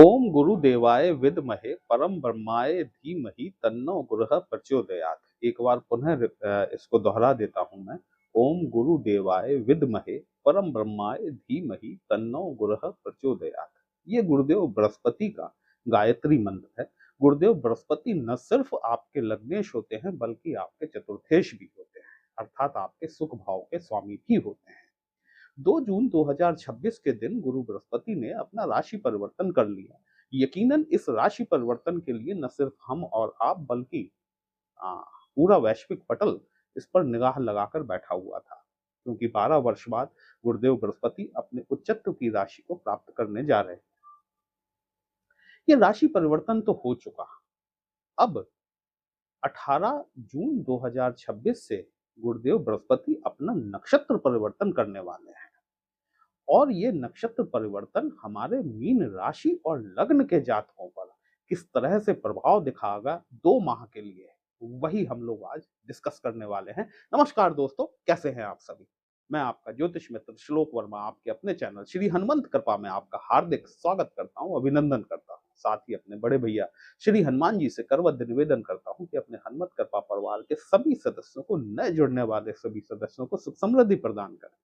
ओम गुरुदेवाय विद्महे परम ब्रह्माय धीमहि तन्नो गुरुः प्रचोदयात्। एक बार पुनः इसको दोहरा देता हूं मैं। ओम गुरुदेवाय विद्महे परम ब्रह्माय धीमहि तन्नो गुरुः प्रचोदयात्। ये गुरुदेव बृहस्पति का गायत्री मंत्र है। गुरुदेव बृहस्पति न सिर्फ आपके लग्नेश होते हैं बल्कि आपके चतुर्थेश भी होते हैं, अर्थात आपके सुख भाव के स्वामी भी होते हैं। 2 जून 2026 के दिन गुरु बृहस्पति ने अपना राशि परिवर्तन कर लिया। यकीनन इस राशि परिवर्तन के लिए न सिर्फ हम और आप बल्कि पूरा वैश्विक पटल इस पर निगाह लगाकर बैठा हुआ था, क्योंकि 12 वर्ष बाद गुरुदेव बृहस्पति अपने उच्चत्व की राशि को प्राप्त करने जा रहे हैं। ये राशि परिवर्तन तो हो चुका। अब 18 जून 2026 से गुरुदेव बृहस्पति अपना नक्षत्र परिवर्तन करने वाले हैं और ये नक्षत्र परिवर्तन हमारे मीन राशि और लग्न के जातकों पर किस तरह से प्रभाव दिखाएगा 2 माह के लिए, वही हम लोग आज डिस्कस करने वाले हैं। नमस्कार दोस्तों, कैसे हैं आप सभी? मैं आपका ज्योतिष मित्र श्लोक वर्मा आपके अपने चैनल श्री हनुमंत कृपा में आपका हार्दिक स्वागत करता हूं, अभिनंदन करता हूं। साथ ही अपने बड़े भैया श्री हनुमान जी से करवद्य निवेदन करता हूं कि अपने हनुमत कृपा परिवार के सभी सदस्यों को, नए जुड़ने वाले सभी सदस्यों को सुख समृद्धि प्रदान करें,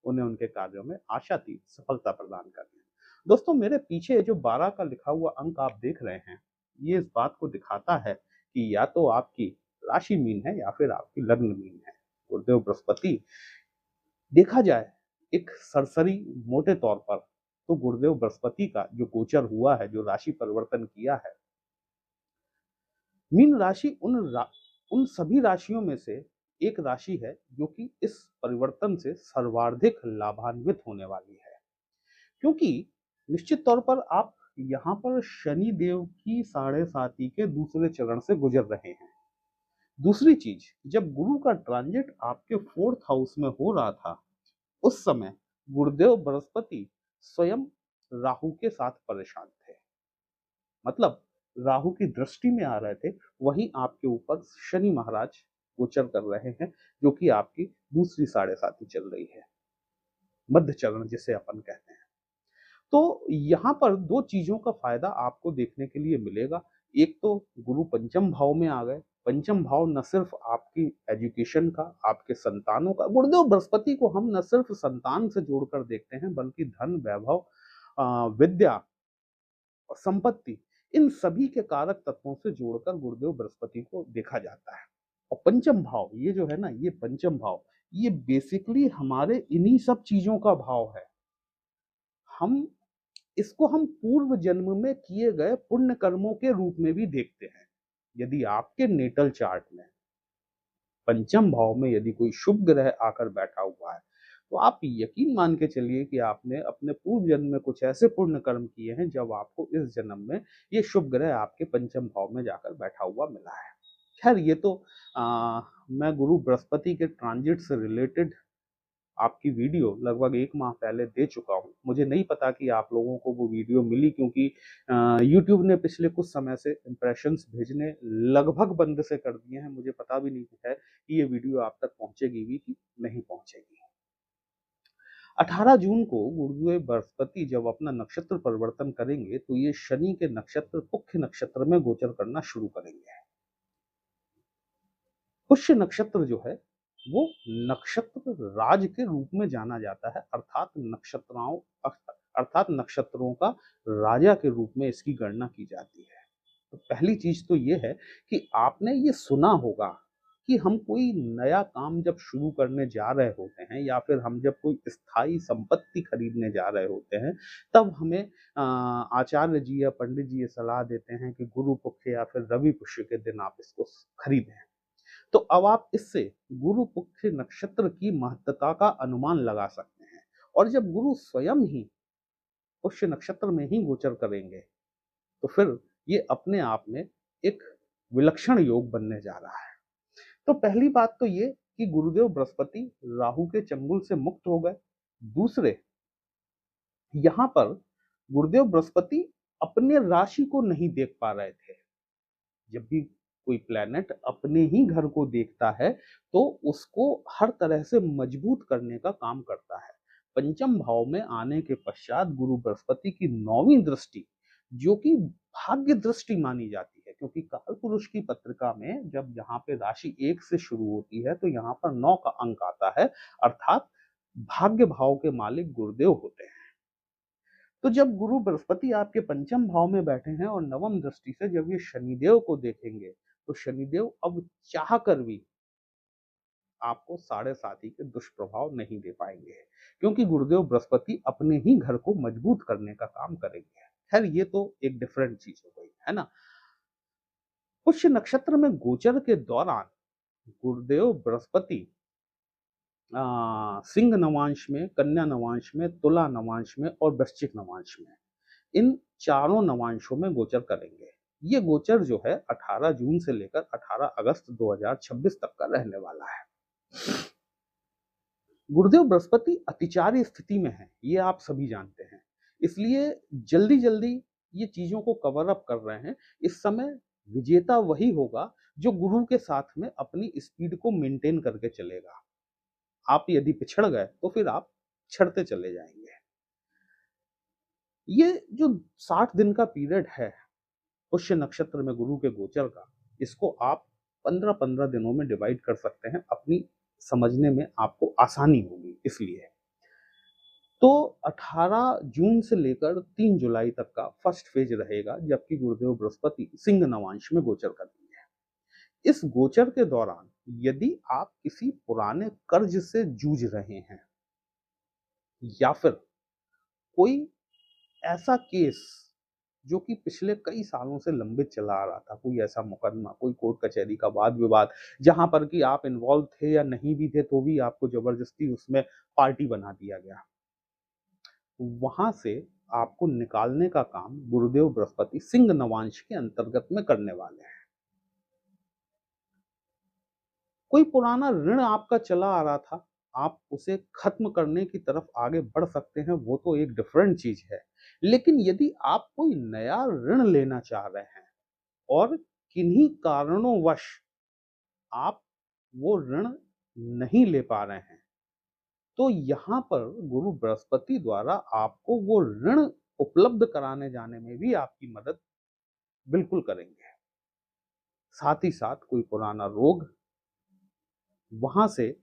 उन्हें उनके कार्यों में आशातीत सफलता प्रदान करते हैं। दोस्तों, मेरे पीछे जो 12 का लिखा हुआ अंक आप देख रहे हैं, ये इस बात को दिखाता है कि या तो आपकी राशि मीन है या फिर आपकी लग्न मीन है। गुरुदेव बृहस्पति देखा जाए एक सरसरी मोटे तौर पर तो गुरुदेव बृहस्पति का जो गोचर हुआ है, जो राशि परिवर्तन किया है, मीन राशि उन सभी राशियों में से एक राशि है जो कि इस परिवर्तन से सर्वाधिक लाभान्वित होने वाली है, क्योंकि निश्चित तौर पर आप यहाँ पर शनि देव की 7.5 के दूसरे चरण से गुजर रहे हैं। दूसरी चीज, जब गुरु का ट्रांजिट आपके 4th हाउस में हो रहा था, उस समय गुरुदेव बृहस्पति स्वयं राहु के साथ परेशान थे। मतलब राहु की दृष्टि में आ रहे थे, वहीं आपके ऊपर शनि महाराज गोचर कर रहे हैं, जो कि आपकी दूसरी 7.5 चल रही है, मध्य चरण जिसे अपन कहते हैं। तो यहाँ पर 2 चीजों का फायदा आपको देखने के लिए मिलेगा। एक तो गुरु पंचम भाव में आ गए। पंचम भाव न सिर्फ आपकी एजुकेशन का, आपके संतानों का, गुरुदेव बृहस्पति को हम न सिर्फ संतान से जोड़कर देखते हैं बल्कि धन, वैभव, विद्या और संपत्ति, इन सभी के कारक तत्वों से जोड़कर गुरुदेव बृहस्पति को देखा जाता है। और पंचम भाव, ये जो है ना, ये पंचम भाव, ये बेसिकली हमारे इन्हीं सब चीजों का भाव है। इसको हम पूर्व जन्म में किए गए पुण्य कर्मों के रूप में भी देखते हैं। यदि आपके नेटल चार्ट में पंचम भाव में यदि कोई शुभ ग्रह आकर बैठा हुआ है, तो आप यकीन मान के चलिए कि आपने अपने पूर्व जन्म में कुछ ऐसे पुण्य कर्म किए हैं जब आपको इस जन्म में ये शुभ ग्रह आपके पंचम भाव में जाकर बैठा हुआ मिला है। खैर, ये तो मैं गुरु बृहस्पति के ट्रांजिट से रिलेटेड आपकी वीडियो लगभग 1 माह पहले दे चुका हूँ। मुझे नहीं पता कि आप लोगों को वो वीडियो मिली, क्योंकि यूट्यूब ने पिछले कुछ समय से इम्प्रेशंस भेजने लगभग बंद से कर दिए हैं। मुझे पता भी नहीं है कि ये वीडियो आप तक पहुंचेगी भी कि नहीं पहुंचेगी। 18 जून को गुरुदेव बृहस्पति जब अपना नक्षत्र परिवर्तन करेंगे तो ये शनि के नक्षत्र पुष्य नक्षत्र में गोचर करना शुरू करेंगे। पुष्य नक्षत्र जो है वो नक्षत्र राज के रूप में जाना जाता है, अर्थात नक्षत्रों का राजा के रूप में इसकी गणना की जाती है। तो पहली चीज तो ये है कि आपने ये सुना होगा कि हम कोई नया काम जब शुरू करने जा रहे होते हैं या फिर हम जब कोई स्थायी संपत्ति खरीदने जा रहे होते हैं, तब हमें आचार्य जी या पंडित जी ये सलाह देते हैं कि गुरु पुष्य या फिर रवि पुष्य के दिन आप इसको खरीदें। तो अब आप इससे गुरु पुष्य नक्षत्र की महत्ता का अनुमान लगा सकते हैं। और जब गुरु स्वयं ही पुष्य नक्षत्र में ही गोचर करेंगे तो फिर ये अपने आप में एक विलक्षण योग बनने जा रहा है। तो पहली बात तो ये कि गुरुदेव बृहस्पति राहु के चंगुल से मुक्त हो गए। दूसरे, यहाँ पर गुरुदेव बृहस्पति अपने राशि को नहीं देख पा रहे थे। जब भी कोई प्लैनेट अपने ही घर को देखता है तो उसको हर तरह से मजबूत करने का काम करता है। पंचम भाव में आने के पश्चात गुरु बृहस्पति की 9वीं दृष्टि जो कि भाग्य दृष्टि मानी जाती है, क्योंकि काल पुरुष की पत्रिका में जब यहाँ पे राशि 1 से शुरू होती है तो यहाँ पर 9 का अंक आता है, अर्थात भाग्य भाव के मालिक गुरुदेव होते हैं। तो जब गुरु बृहस्पति आपके पंचम भाव में बैठे हैं और नवम दृष्टि से जब ये शनिदेव को देखेंगे, तो शनिदेव अब चाह कर भी आपको साढ़े साथी के दुष्प्रभाव नहीं दे पाएंगे, क्योंकि गुरुदेव बृहस्पति अपने ही घर को मजबूत करने का काम करेंगे। खैर ये तो एक डिफरेंट चीज हो गई है ना। पुष्य नक्षत्र में गोचर के दौरान गुरुदेव बृहस्पति सिंह नवांश में, कन्या नवांश में, तुला नवांश में और वृश्चिक नवांश में, इन चारों नवांशों में गोचर करेंगे। ये गोचर जो है 18 जून से लेकर 18 अगस्त 2026 तक का रहने वाला है। गुरुदेव बृहस्पति अतिचारी स्थिति में है, ये आप सभी जानते हैं, इसलिए जल्दी जल्दी ये चीजों को कवर अप कर रहे हैं। इस समय विजेता वही होगा जो गुरु के साथ में अपनी स्पीड को मेंटेन करके चलेगा। आप यदि पिछड़ गए तो फिर आप छड़ते चले जाएंगे। ये जो 60 दिन का पीरियड है पुष्य नक्षत्र में गुरु के गोचर का, इसको आप 15-15 दिनों में डिवाइड कर सकते हैं, अपनी समझने में आपको आसानी होगी इसलिए। तो 18 जून से लेकर 3 जुलाई तक का फर्स्ट फेज रहेगा, जबकि गुरुदेव बृहस्पति सिंह नवांश में गोचर करेंगे। इस गोचर के दौरान यदि आप किसी पुराने कर्ज से जूझ रहे हैं या फिर कोई ऐसा केस जो कि पिछले कई सालों से लंबित चला आ रहा था, कोई ऐसा मुकदमा, कोई कोर्ट कचहरी का वाद विवाद जहां पर कि आप इन्वॉल्व थे या नहीं भी थे तो भी आपको जबरदस्ती उसमें पार्टी बना दिया गया, वहां से आपको निकालने का काम गुरुदेव बृहस्पति सिंह नवांश के अंतर्गत में करने वाले हैं। कोई पुराना ऋण आपका चला आ रहा था, आप उसे खत्म करने की तरफ आगे बढ़ सकते हैं, वो तो एक डिफरेंट चीज है। लेकिन यदि आप कोई नया ऋण लेना चाह रहे हैं और किन्हीं कारणोंवश आप वो ऋण नहीं ले पा रहे हैं, तो यहाँ पर गुरु बृहस्पति द्वारा आपको वो ऋण उपलब्ध कराने जाने में भी आपकी मदद बिल्कुल करेंगे। साथ ही साथ कोई पुराना रोग, वहां से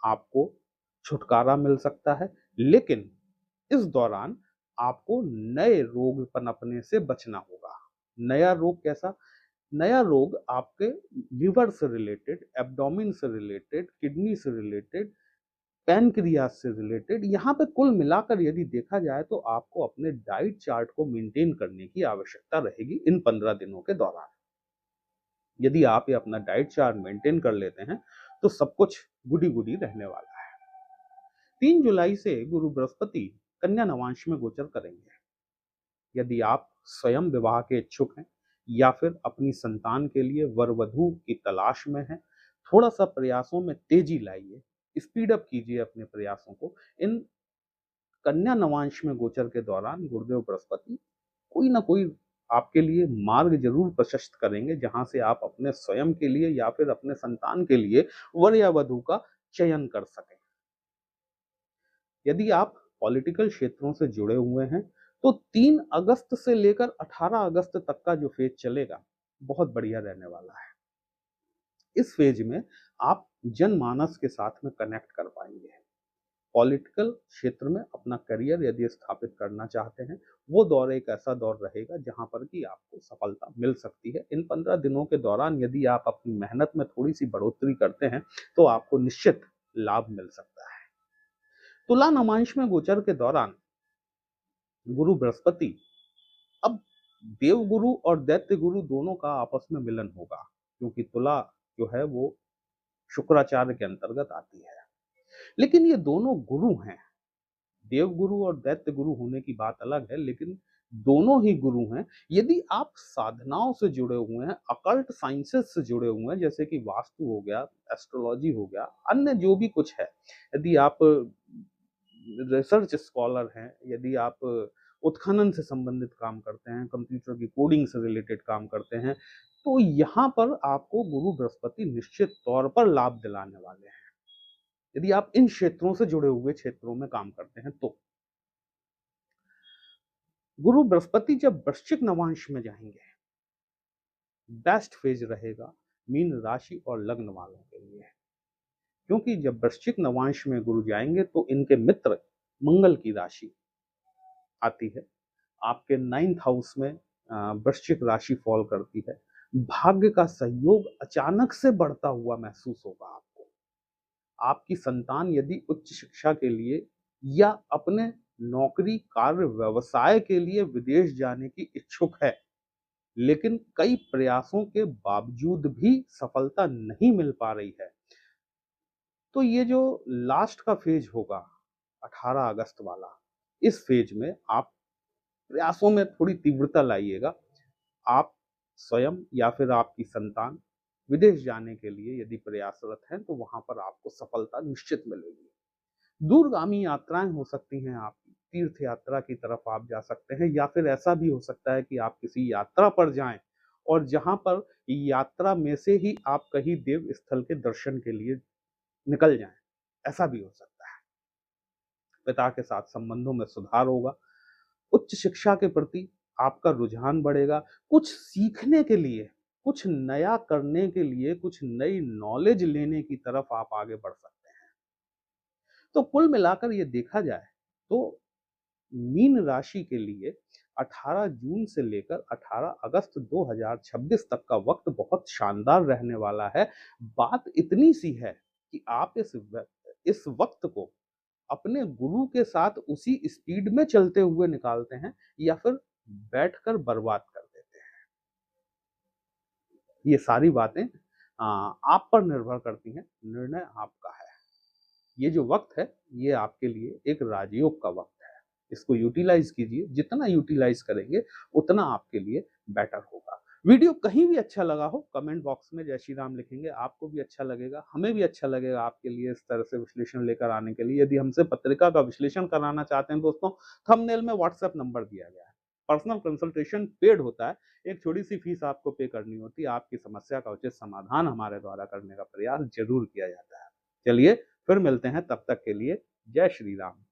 आपको छुटकारा मिल सकता है। लेकिन इस दौरान आपको नए रोग पनपने से बचना होगा। नया रोग कैसा? नया रोग आपके लिवर से रिलेटेड, एब्डोमेन से रिलेटेड, किडनी से रिलेटेड, पैनक्रियास से रिलेटेड, यहाँ पे कुल मिलाकर यदि देखा जाए तो आपको अपने डाइट चार्ट को मेंटेन करने की आवश्यकता रहेगी इन 15 दिनों के दौरान। यदि आप ये अपना डाइट चार्ट मेंटेन कर लेते हैं तो सब कुछ गुडी गुडी रहने वाला है। 3 जुलाई से गुरु बृहस्पति कन्या नवांश में गोचर करेंगे। यदि आप स्वयं विवाह के इच्छुक हैं या फिर अपनी संतान के लिए वर वधू की तलाश में हैं, थोड़ा सा प्रयासों में तेजी लाइए, स्पीड अप कीजिए अपने प्रयासों को। इन कन्या नवांश में गोचर के दौरान गुरुदेव बृहस्पति कोई ना कोई आपके लिए मार्ग जरूर प्रशस्त करेंगे, जहां से आप अपने स्वयं के लिए या फिर अपने संतान के लिए वर या वधू का चयन कर सकें। यदि आप पॉलिटिकल क्षेत्रों से जुड़े हुए हैं तो 3 अगस्त से लेकर 18 अगस्त तक का जो फेज चलेगा बहुत बढ़िया रहने वाला है। इस फेज में आप जनमानस के साथ में कनेक्ट कर पाएंगे। पॉलिटिकल क्षेत्र में अपना करियर यदि स्थापित करना चाहते हैं, वो दौर एक ऐसा दौर रहेगा जहां पर कि आपको सफलता मिल सकती है। इन 15 दिनों के दौरान यदि आप अपनी मेहनत में थोड़ी सी बढ़ोतरी करते हैं तो आपको निश्चित लाभ मिल सकता है। तुला नवांश में गोचर के दौरान गुरु बृहस्पति अब देवगुरु और दैत्य गुरु दोनों का आपस में मिलन होगा, क्योंकि तुला जो है वो शुक्राचार्य के अंतर्गत आती है। लेकिन ये दोनों गुरु हैं, देवगुरु और दैत्य गुरु होने की बात अलग है, लेकिन दोनों ही गुरु हैं। यदि आप साधनाओं से जुड़े हुए हैं, अकल्ट साइंसेस से जुड़े हुए हैं, जैसे कि वास्तु हो गया, एस्ट्रोलॉजी हो गया, अन्य जो भी कुछ है, यदि आप रिसर्च स्कॉलर हैं, यदि आप उत्खनन से संबंधित काम करते हैं, कंप्यूटर की कोडिंग से रिलेटेड काम करते हैं, तो यहाँ पर आपको गुरु बृहस्पति निश्चित तौर पर लाभ दिलाने वाले हैं, यदि आप इन क्षेत्रों से जुड़े हुए क्षेत्रों में काम करते हैं तो। गुरु बृहस्पति जब वृश्चिक नवांश में जाएंगे, बेस्ट फेज रहेगा मीन राशि और लग्न वालों के लिए, क्योंकि जब वृश्चिक नवांश में गुरु जाएंगे तो इनके मित्र मंगल की राशि आती है, आपके 9th हाउस में वृश्चिक राशि फॉल करती है। भाग्य का सहयोग अचानक से बढ़ता हुआ महसूस होगा आपको। आपकी संतान यदि उच्च शिक्षा के लिए या अपने नौकरी कार्य व्यवसाय के लिए विदेश जाने की इच्छुक है, लेकिन कई प्रयासों के बावजूद भी सफलता नहीं मिल पा रही है, तो ये जो लास्ट का फेज होगा 18 अगस्त वाला, इस फेज में आप प्रयासों में थोड़ी तीव्रता लाइएगा। आप स्वयं या फिर आपकी संतान विदेश जाने के लिए यदि प्रयासरत हैं तो वहां पर आपको सफलता निश्चित मिलेगी। दूरगामी यात्राएं हो सकती हैं, आपकी तीर्थ यात्रा की तरफ आप जा सकते हैं, या फिर ऐसा भी हो सकता है कि आप किसी यात्रा पर जाएं और जहां पर यात्रा में से ही आप कहीं देव स्थल के दर्शन के लिए निकल जाएं, ऐसा भी हो सकता है। पिता के साथ संबंधों में सुधार होगा। उच्च शिक्षा के प्रति आपका रुझान बढ़ेगा। कुछ सीखने के लिए, कुछ नया करने के लिए, कुछ नई नॉलेज लेने की तरफ आप आगे बढ़ सकते हैं। तो कुल मिलाकर ये देखा जाए तो मीन राशि के लिए 18 जून से लेकर 18 अगस्त 2026 तक का वक्त बहुत शानदार रहने वाला है। बात इतनी सी है कि आप इस वक्त को अपने गुरु के साथ उसी स्पीड में चलते हुए निकालते हैं या फिर बैठकर बर्बाद कर देते हैं। ये सारी बातें आप पर निर्भर करती हैं, निर्णय आपका है। ये जो वक्त है ये आपके लिए एक राजयोग का वक्त है। इसको यूटिलाइज कीजिए, जितना यूटिलाइज करेंगे उतना आपके लिए बेटर होगा। वीडियो कहीं भी अच्छा लगा हो कमेंट बॉक्स में जय श्री राम लिखेंगे, आपको भी अच्छा लगेगा, हमें भी अच्छा लगेगा आपके लिए इस तरह से विश्लेषण लेकर आने के लिए। यदि हमसे पत्रिका का विश्लेषण कराना चाहते हैं दोस्तों, थंबनेल में व्हाट्सएप नंबर दिया गया है। पर्सनल कंसल्टेशन पेड होता है, एक छोटी सी फीस आपको पे करनी होती है। आपकी समस्या का उचित समाधान हमारे द्वारा करने का प्रयास जरूर किया जाता है। चलिए फिर मिलते हैं, तब तक के लिए जय श्री राम।